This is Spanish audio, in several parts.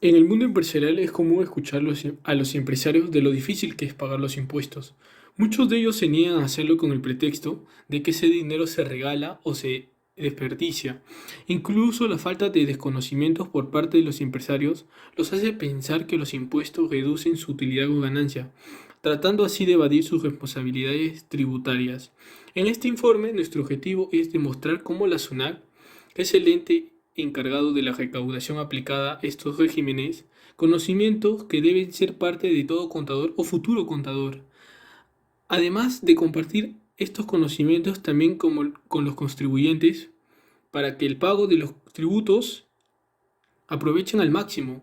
En el mundo empresarial es común escuchar a los empresarios de lo difícil que es pagar los impuestos. Muchos de ellos se niegan a hacerlo con el pretexto de que ese dinero se regala o se desperdicia. Incluso la falta de desconocimientos por parte de los empresarios los hace pensar que los impuestos reducen su utilidad o ganancia, tratando así de evadir sus responsabilidades tributarias. En este informe, nuestro objetivo es demostrar cómo la SUNAT es el ente encargado de la recaudación aplicada a estos regímenes, conocimientos que deben ser parte de todo contador o futuro contador, además de compartir estos conocimientos también con los contribuyentes para que el pago de los tributos aprovechen al máximo,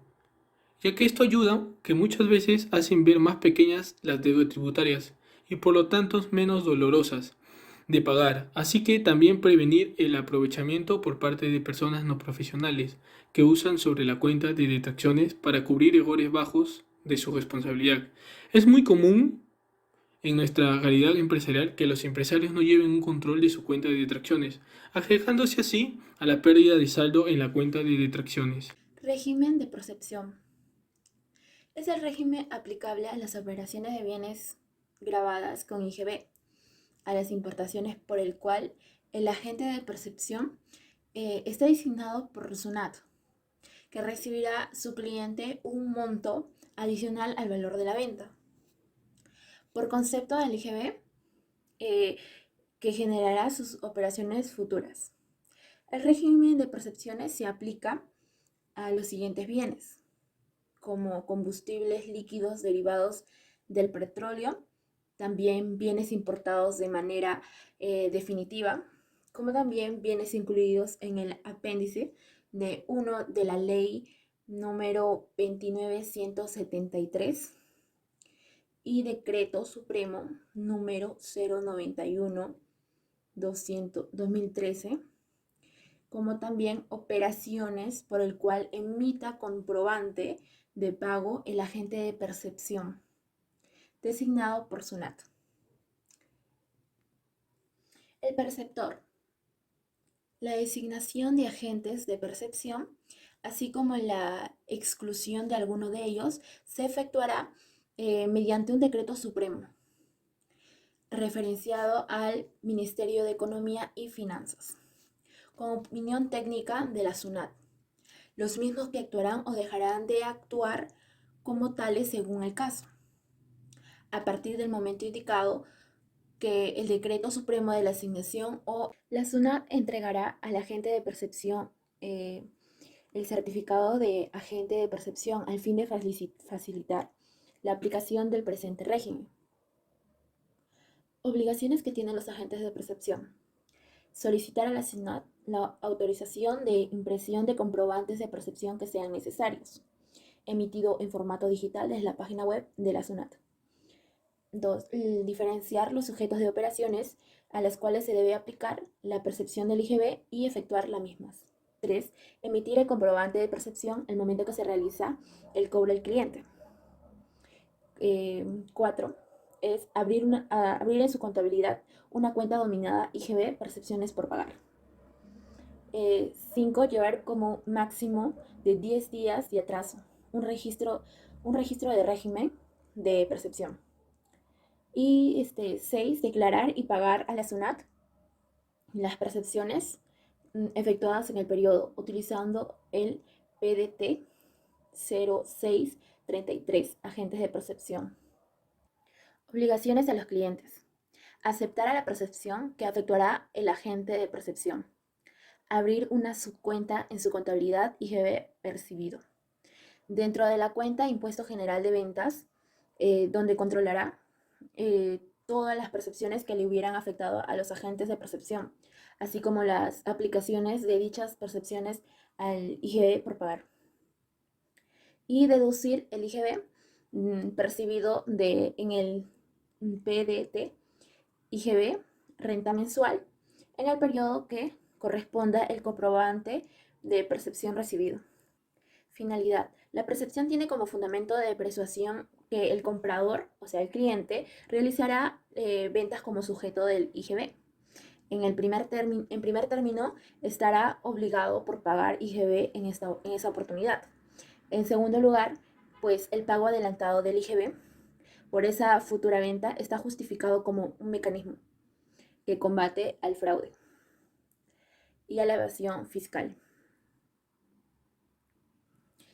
ya que esto ayuda que muchas veces hacen ver más pequeñas las deudas tributarias y por lo tanto menos dolorosas de pagar, así que también prevenir el aprovechamiento por parte de personas no profesionales que usan sobre la cuenta de detracciones para cubrir errores bajos de su responsabilidad. Es muy común en nuestra realidad empresarial que los empresarios no lleven un control de su cuenta de detracciones, arriesgándose así a la pérdida de saldo en la cuenta de detracciones. Régimen de percepción. Es el régimen aplicable a las operaciones de bienes grabadas con IGB, a las importaciones por el cual el agente de percepción está designado por SUNAT, que recibirá su cliente un monto adicional al valor de la venta. Por concepto del IGB, eh, que generará sus operaciones futuras. El régimen de percepciones se aplica a los siguientes bienes, como combustibles líquidos derivados del petróleo, también bienes importados de manera definitiva, como también bienes incluidos en el apéndice de 1 de la ley número 29173 y decreto supremo número 091 2013, como también operaciones por el cual emita comprobante de pago el agente de percepción, designado por SUNAT. El perceptor. La designación de agentes de percepción, así como la exclusión de alguno de ellos, se efectuará mediante un decreto supremo, referenciado al Ministerio de Economía y Finanzas, con opinión técnica de la SUNAT. Los mismos que actuarán o dejarán de actuar como tales según el caso. A partir del momento indicado que el decreto supremo de la asignación o la SUNAT entregará al agente de percepción el certificado de agente de percepción al fin de facilitar la aplicación del presente régimen. Obligaciones que tienen los agentes de percepción. Solicitar a la SUNAT la autorización de impresión de comprobantes de percepción que sean necesarios, emitido en formato digital desde la página web de la SUNAT. 2. Diferenciar los sujetos de operaciones a las cuales se debe aplicar la percepción del IGB y efectuar las mismas. 3. Emitir el comprobante de percepción el momento que se realiza el cobro al cliente. 4. Es abrir en su contabilidad una cuenta dominada IGB Percepciones por pagar. 5. Llevar como máximo de 10 días de atraso un registro de régimen de percepción. Y 6. Declarar y pagar a la SUNAT las percepciones efectuadas en el periodo utilizando el PDT 0633, agentes de percepción. Obligaciones a los clientes. Aceptar a la percepción que efectuará el agente de percepción. Abrir una subcuenta en su contabilidad IGB percibido. Dentro de la cuenta Impuesto General de Ventas, donde controlará todas las percepciones que le hubieran afectado a los agentes de percepción, así como las aplicaciones de dichas percepciones al IGB por pagar. Y deducir el IGB percibido en el PDT IGB renta mensual en el periodo que corresponda el comprobante de percepción recibido. Finalidad. La percepción tiene como fundamento de persuasión que el comprador, o sea, el cliente, realizará ventas como sujeto del IGB. En primer término, estará obligado por pagar IGB en esa oportunidad. En segundo lugar, pues el pago adelantado del IGB por esa futura venta está justificado como un mecanismo que combate al fraude y a la evasión fiscal.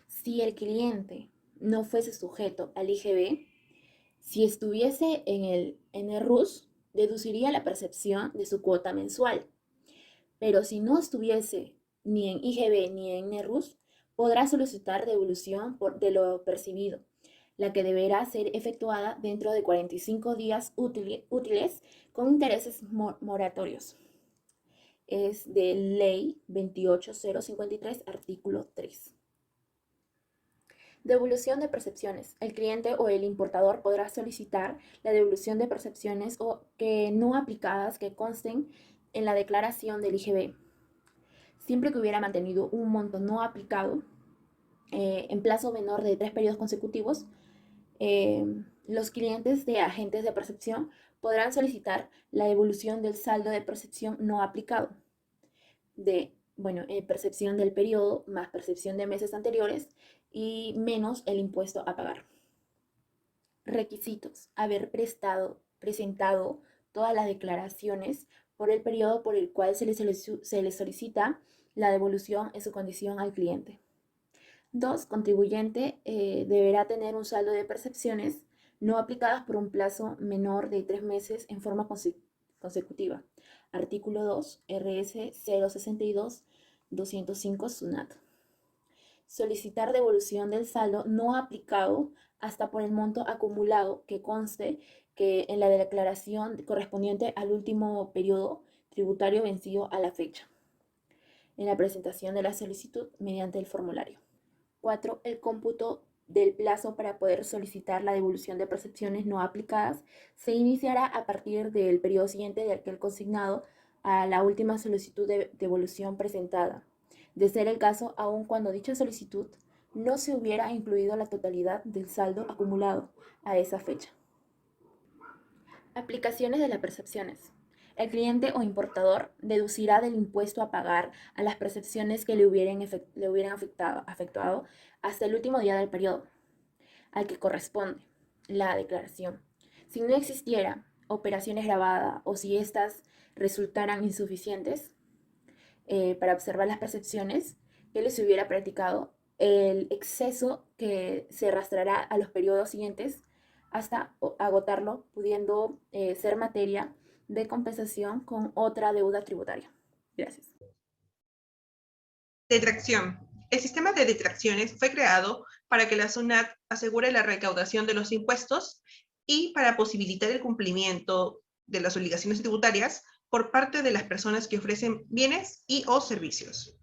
Si el cliente no fuese sujeto al IGB, si estuviese en el NRUS, deduciría la percepción de su cuota mensual. Pero si no estuviese ni en IGB ni en NRUS, podrá solicitar devolución de lo percibido, la que deberá ser efectuada dentro de 45 días útiles con intereses moratorios. Es de Ley 28053, artículo 3. Devolución de percepciones. El cliente o el importador podrá solicitar la devolución de percepciones que no aplicadas que consten en la declaración del IGB, siempre que hubiera mantenido un monto no aplicado en plazo menor de 3 periodos consecutivos. Los clientes de agentes de percepción podrán solicitar la devolución del saldo de percepción no aplicado, percepción del periodo más percepción de meses anteriores y menos el impuesto a pagar. Requisitos: haber presentado todas las declaraciones por el periodo por el cual se le solicita la devolución en su condición al cliente. 2. Contribuyente deberá tener un saldo de percepciones no aplicadas por un plazo menor de 3 meses en forma consecutiva. Artículo 2, RS 062-205 SUNAT. Solicitar devolución del saldo no aplicado hasta por el monto acumulado que conste que en la declaración correspondiente al último periodo tributario vencido a la fecha, en la presentación de la solicitud mediante el formulario. 4. El cómputo del plazo para poder solicitar la devolución de percepciones no aplicadas se iniciará a partir del periodo siguiente de aquel consignado a la última solicitud de devolución presentada, de ser el caso aun cuando dicha solicitud no se hubiera incluido la totalidad del saldo acumulado a esa fecha. Aplicaciones de las percepciones. El cliente o importador deducirá del impuesto a pagar a las percepciones que le hubieran afectado hasta el último día del periodo al que corresponde la declaración. Si no existiera operaciones grabadas o si éstas resultaran insuficientes para observar las percepciones que les hubiera practicado, el exceso que se arrastrará a los periodos siguientes hasta agotarlo, pudiendo ser materia de compensación con otra deuda tributaria. Gracias. Detracción. El sistema de detracciones fue creado para que la SUNAT asegure la recaudación de los impuestos y para posibilitar el cumplimiento de las obligaciones tributarias por parte de las personas que ofrecen bienes y o servicios.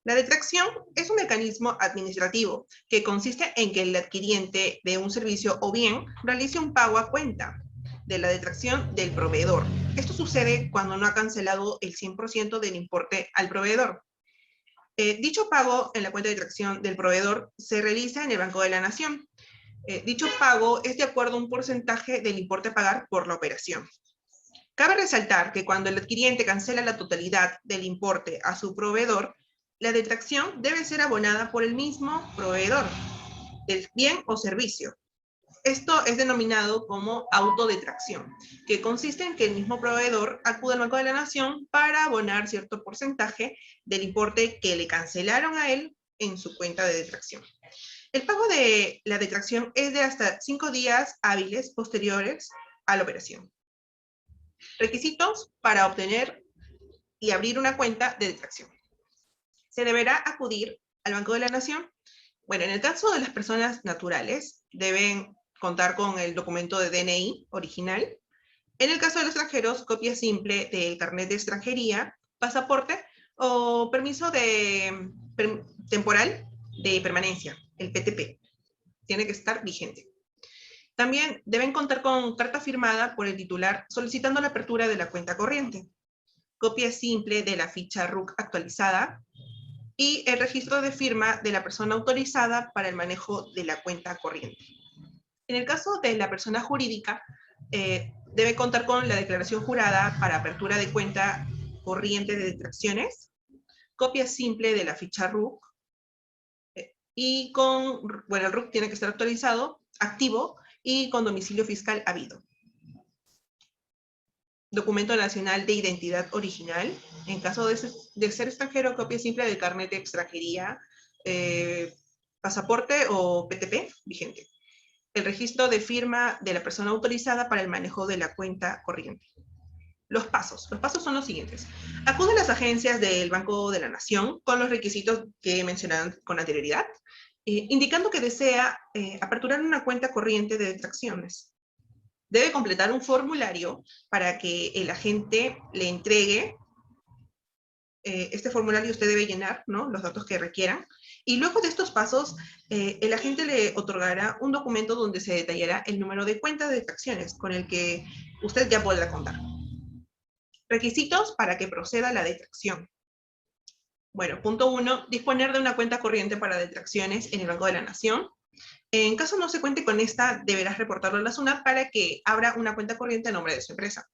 La detracción es un mecanismo administrativo que consiste en que el adquiriente de un servicio o bien realice un pago a cuenta de la detracción del proveedor. Esto sucede cuando no ha cancelado el 100% del importe al proveedor. Dicho pago en la cuenta de detracción del proveedor se realiza en el Banco de la Nación. Dicho pago es de acuerdo a un porcentaje del importe a pagar por la operación. Cabe resaltar que cuando el adquiriente cancela la totalidad del importe a su proveedor, la detracción debe ser abonada por el mismo proveedor del bien o servicio. Esto es denominado como autodetracción, que consiste en que el mismo proveedor acude al Banco de la Nación para abonar cierto porcentaje del importe que le cancelaron a él en su cuenta de detracción. El pago de la detracción es de hasta 5 días hábiles posteriores a la operación. Requisitos para obtener y abrir una cuenta de detracción. Se deberá acudir al Banco de la Nación. Bueno, en el caso de las personas naturales, deben contar con el documento de DNI original. En el caso de los extranjeros, copia simple del carnet de extranjería, pasaporte o permiso temporal de permanencia, el PTP. Tiene que estar vigente. También deben contar con carta firmada por el titular solicitando la apertura de la cuenta corriente, copia simple de la ficha RUC actualizada y el registro de firma de la persona autorizada para el manejo de la cuenta corriente. En el caso de la persona jurídica, debe contar con la declaración jurada para apertura de cuenta corriente de detracciones, copia simple de la ficha RUC, y el RUC tiene que estar actualizado, activo y con domicilio fiscal habido. Documento nacional de identidad original. En caso de ser extranjero, copia simple del carnet de extranjería, pasaporte o PTP vigente. El registro de firma de la persona autorizada para el manejo de la cuenta corriente. Los pasos son los siguientes. Acude a las agencias del Banco de la Nación con los requisitos que he mencionado con anterioridad, indicando que desea aperturar una cuenta corriente de detracciones. Debe completar un formulario para que el agente le entregue. Este formulario usted debe llenar, ¿no?, los datos que requieran. Y luego de estos pasos, el agente le otorgará un documento donde se detallará el número de cuenta de detracciones con el que usted ya podrá contar. Requisitos para que proceda la detracción. Bueno, punto 1, disponer de una cuenta corriente para detracciones en el Banco de la Nación. En caso no se cuente con esta, deberás reportarlo a la SUNAT para que abra una cuenta corriente a nombre de su empresa.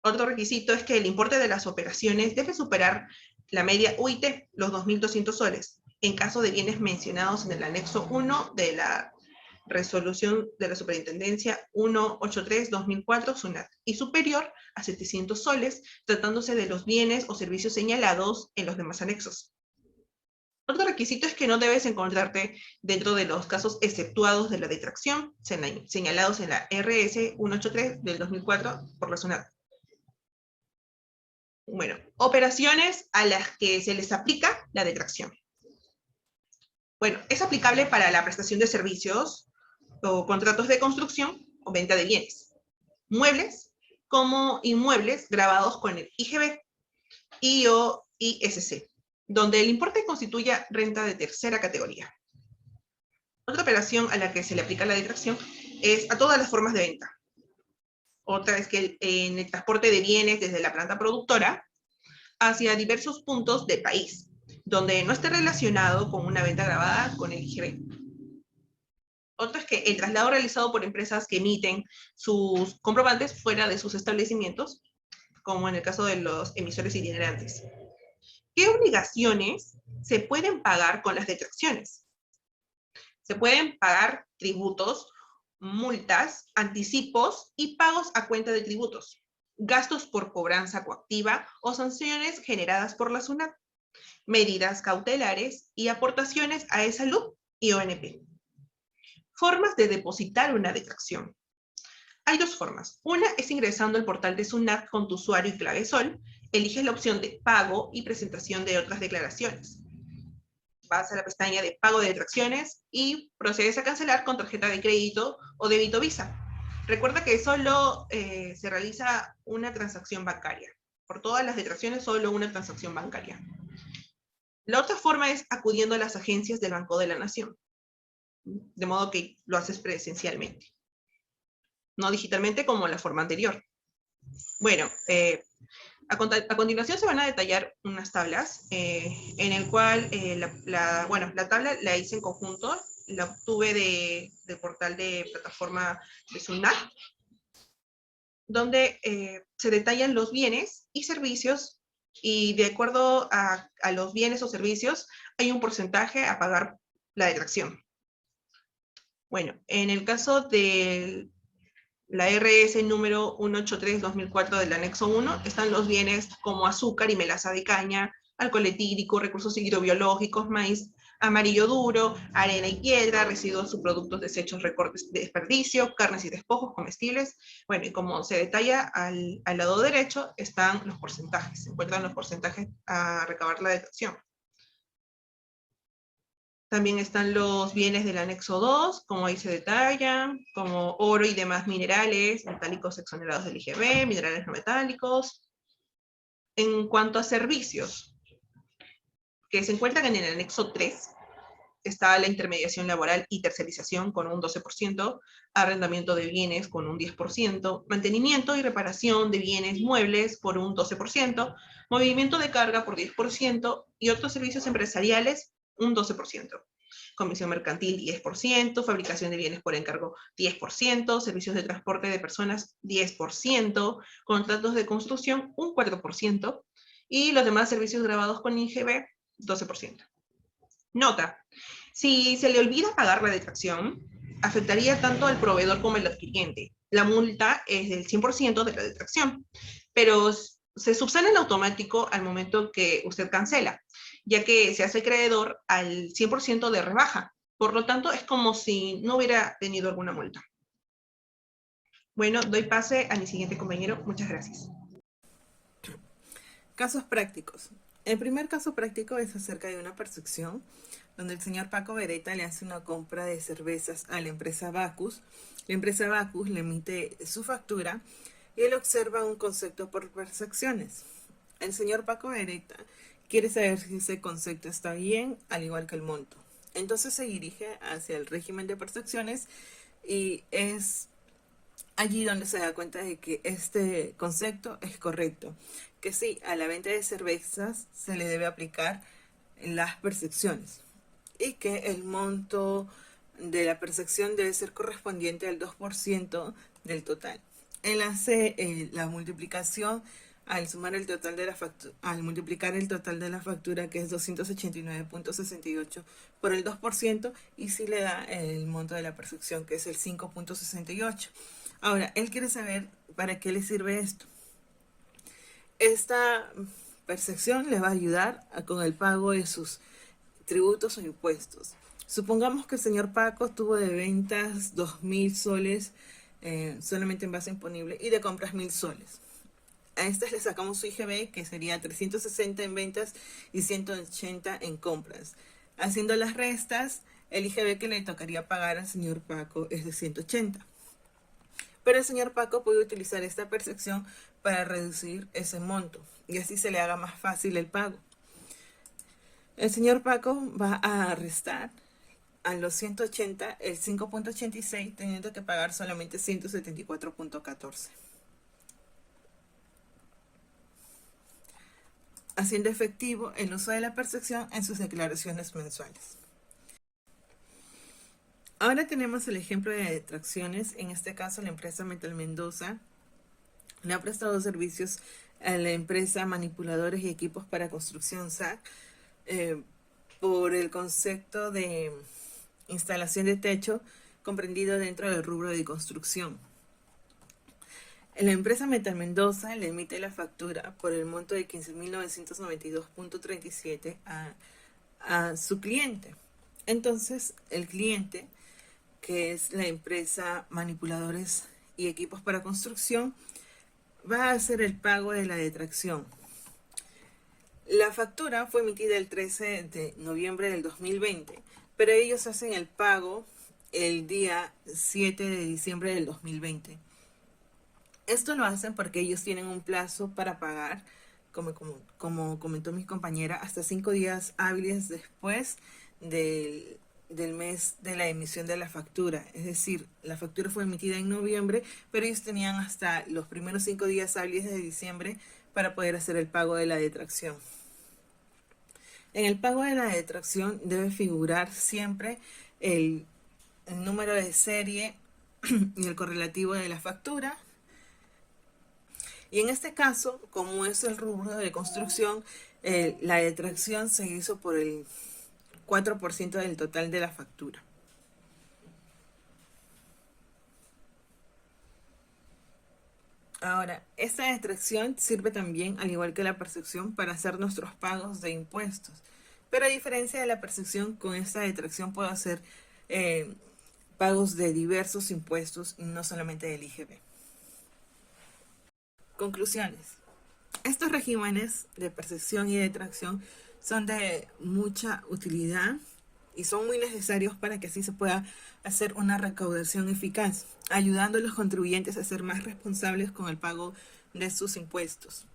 Otro requisito es que el importe de las operaciones debe superar la media UIT, los 2.200 soles, en caso de bienes mencionados en el anexo 1 de la resolución de la Superintendencia 183-2004 SUNAT, y superior a 700 soles, tratándose de los bienes o servicios señalados en los demás anexos. Otro requisito es que no debes encontrarte dentro de los casos exceptuados de la detracción, señalados en la RS 183 del 2004 por la SUNAT. Bueno, operaciones a las que se les aplica la detracción. Bueno, es aplicable para la prestación de servicios o contratos de construcción o venta de bienes, muebles como inmuebles grabados con el IGB y o ISC, donde el importe constituya renta de tercera categoría. Otra operación a la que se le aplica la detracción es a todas las formas de venta. Otra es que en el transporte de bienes desde la planta productora hacia diversos puntos del país, donde no esté relacionado con una venta grabada con el IGB. Otro es que el traslado realizado por empresas que emiten sus comprobantes fuera de sus establecimientos, como en el caso de los emisores itinerantes. ¿Qué obligaciones se pueden pagar con las detracciones? Se pueden pagar tributos, multas, anticipos y pagos a cuenta de tributos, gastos por cobranza coactiva o sanciones generadas por la SUNAT, medidas cautelares y aportaciones a E-Salud y ONP. Formas de depositar una detracción. Hay dos formas. Una es ingresando al portal de SUNAT con tu usuario y clave SOL. Eliges la opción de pago y presentación de otras declaraciones. Vas a la pestaña de pago de detracciones y procedes a cancelar con tarjeta de crédito o débito Visa. Recuerda que solo se realiza una transacción bancaria. Por todas las detracciones, solo una transacción bancaria. La otra forma es acudiendo a las agencias del Banco de la Nación, de modo que lo haces presencialmente, no digitalmente como la forma anterior. Bueno, a continuación se van a detallar unas tablas en el cual la tabla la hice en conjunto, la obtuve del portal de plataforma de SUNAT, donde se detallan los bienes y servicios, y de acuerdo a los bienes o servicios hay un porcentaje a pagar la detracción. Bueno, en el caso de la RS número 183-2004 del anexo 1, están los bienes como azúcar y melaza de caña, alcohol etílico, recursos hidrobiológicos, maíz amarillo duro, arena y piedra, residuos, subproductos, desechos, recortes de desperdicio, carnes y despojos comestibles. Bueno, y como se detalla al lado derecho, están los porcentajes, se encuentran los porcentajes a recabar la detracción. También están los bienes del anexo 2, como ahí se detalla, como oro y demás minerales, metálicos exonerados del IGB, minerales no metálicos. En cuanto a servicios, que se encuentran en el anexo 3, está la intermediación laboral y tercerización con un 12%, arrendamiento de bienes con un 10%, mantenimiento y reparación de bienes muebles por un 12%, movimiento de carga por 10% y otros servicios empresariales un 12%. Comisión mercantil 10%, fabricación de bienes por encargo 10%, servicios de transporte de personas 10%, contratos de construcción un 4% y los demás servicios grabados con IGB 12%. Nota: si se le olvida pagar la detracción, afectaría tanto al proveedor como al adquiriente. La multa es del 100% de la detracción, pero se subsana en automático al momento que usted cancela, ya que se hace acreedor al 100% de rebaja. Por lo tanto, es como si no hubiera tenido alguna multa. Bueno, doy pase a mi siguiente compañero. Muchas gracias. Casos prácticos. El primer caso práctico es acerca de una percepción donde el señor Paco Beretta le hace una compra de cervezas a la empresa Bacus. La empresa Bacus le emite su factura y él observa un concepto por percepciones. El señor Paco Beretta quiere saber si ese concepto está bien, al igual que el monto. Entonces se dirige hacia el régimen de percepciones y es allí donde se da cuenta de que este concepto es correcto, que sí, a la venta de cervezas se le debe aplicar las percepciones y que el monto de la percepción debe ser correspondiente al 2% del total. Él hace la multiplicación al sumar el total de la factura, al multiplicar el total de la factura, que es 289.68 por el 2%, y sí le da el monto de la percepción, que es el 5.68. Ahora, él quiere saber para qué le sirve esto. Esta percepción le va a ayudar con el pago de sus tributos o impuestos. Supongamos que el señor Paco tuvo de ventas 2.000 soles solamente en base imponible y de compras 1.000 soles. A estas le sacamos su IGB, que sería 360 en ventas y 180 en compras. Haciendo las restas, el IGB que le tocaría pagar al señor Paco es de 180. Pero el señor Paco puede utilizar esta percepción para reducir ese monto y así se le haga más fácil el pago. El señor Paco va a restar a los 180 el 5.86, teniendo que pagar solamente 174.14. Haciendo efectivo el uso de la percepción en sus declaraciones mensuales. Ahora tenemos el ejemplo de detracciones. En este caso, la empresa Metal Mendoza le ha prestado servicios a la empresa Manipuladores y Equipos para Construcción SAC por el concepto de instalación de techo comprendido dentro del rubro de construcción. La empresa Metal Mendoza le emite la factura por el monto de 15.992.37 a su cliente. Entonces, el cliente, que es la empresa Manipuladores y Equipos para Construcción, va a hacer el pago de la detracción. La factura fue emitida el 13 de noviembre del 2020, pero ellos hacen el pago el día 7 de diciembre del 2020. Esto lo hacen porque ellos tienen un plazo para pagar, como comentó mi compañera, hasta 5 días hábiles después del mes de la emisión de la factura. Es decir, la factura fue emitida en noviembre, pero ellos tenían hasta los primeros 5 días hábiles de diciembre para poder hacer el pago de la detracción. En el pago de la detracción debe figurar siempre el número de serie y el correlativo de la factura. Y en este caso, como es el rubro de construcción, la detracción se hizo por el 4% del total de la factura. Ahora, esta detracción sirve también, al igual que la percepción, para hacer nuestros pagos de impuestos. Pero a diferencia de la percepción, con esta detracción puedo hacer pagos de diversos impuestos y no solamente del IGB. Conclusiones. Estos regímenes de percepción y detracción son de mucha utilidad y son muy necesarios para que así se pueda hacer una recaudación eficaz, ayudando a los contribuyentes a ser más responsables con el pago de sus impuestos.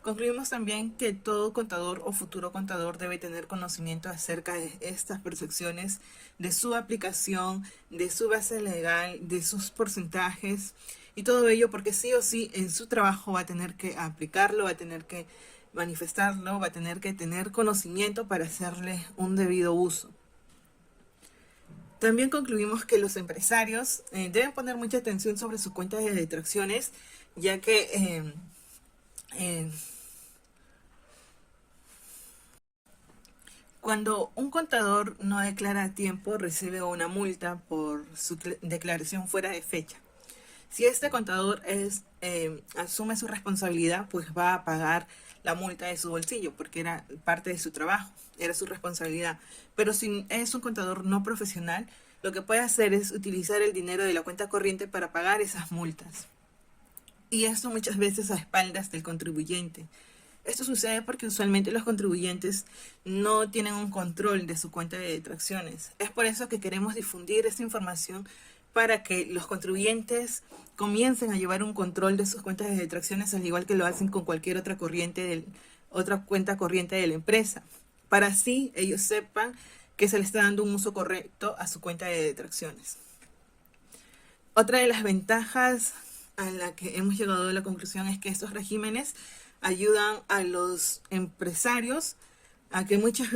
Concluimos también que todo contador o futuro contador debe tener conocimiento acerca de estas percepciones, de su aplicación, de su base legal, de sus porcentajes y todo ello, porque sí o sí en su trabajo va a tener que aplicarlo, va a tener que manifestarlo, va a tener que tener conocimiento para hacerle un debido uso. También concluimos que los empresarios deben poner mucha atención sobre su cuenta de detracciones, ya que Cuando un contador no declara a tiempo, recibe una multa por su declaración fuera de fecha. Si este contador asume su responsabilidad, pues va a pagar la multa de su bolsillo, porque era parte de su trabajo, era su responsabilidad. Pero si es un contador no profesional, lo que puede hacer es utilizar el dinero de la cuenta corriente para pagar esas multas. Y esto muchas veces a espaldas del contribuyente. Esto sucede porque usualmente los contribuyentes no tienen un control de su cuenta de detracciones. Es por eso que queremos difundir esta información para que los contribuyentes comiencen a llevar un control de sus cuentas de detracciones, al igual que lo hacen con cualquier otra cuenta corriente de la empresa. Para así ellos sepan que se le está dando un uso correcto a su cuenta de detracciones. Otra de las ventajas a la que hemos llegado a la conclusión es que estos regímenes ayudan a los empresarios a los que muchas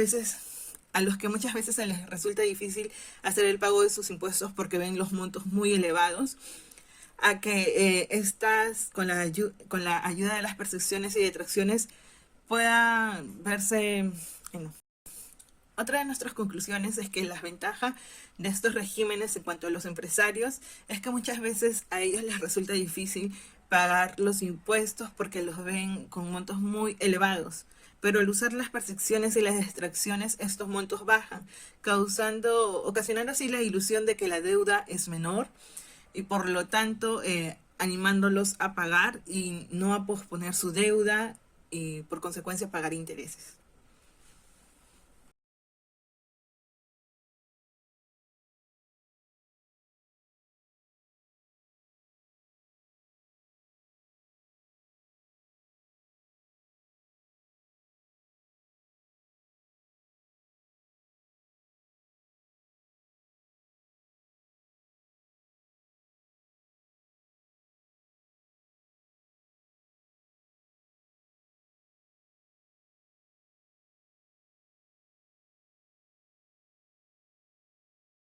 veces se les resulta difícil hacer el pago de sus impuestos porque ven los montos muy elevados, a que estas con la ayuda de las percepciones y detracciones puedan verse. Otra de nuestras conclusiones es que las ventajas de estos regímenes en cuanto a los empresarios es que muchas veces a ellos les resulta difícil pagar los impuestos porque los ven con montos muy elevados. Pero al usar las percepciones y las distracciones, estos montos bajan, ocasionando así la ilusión de que la deuda es menor y por lo tanto animándolos a pagar y no a posponer su deuda y por consecuencia pagar intereses.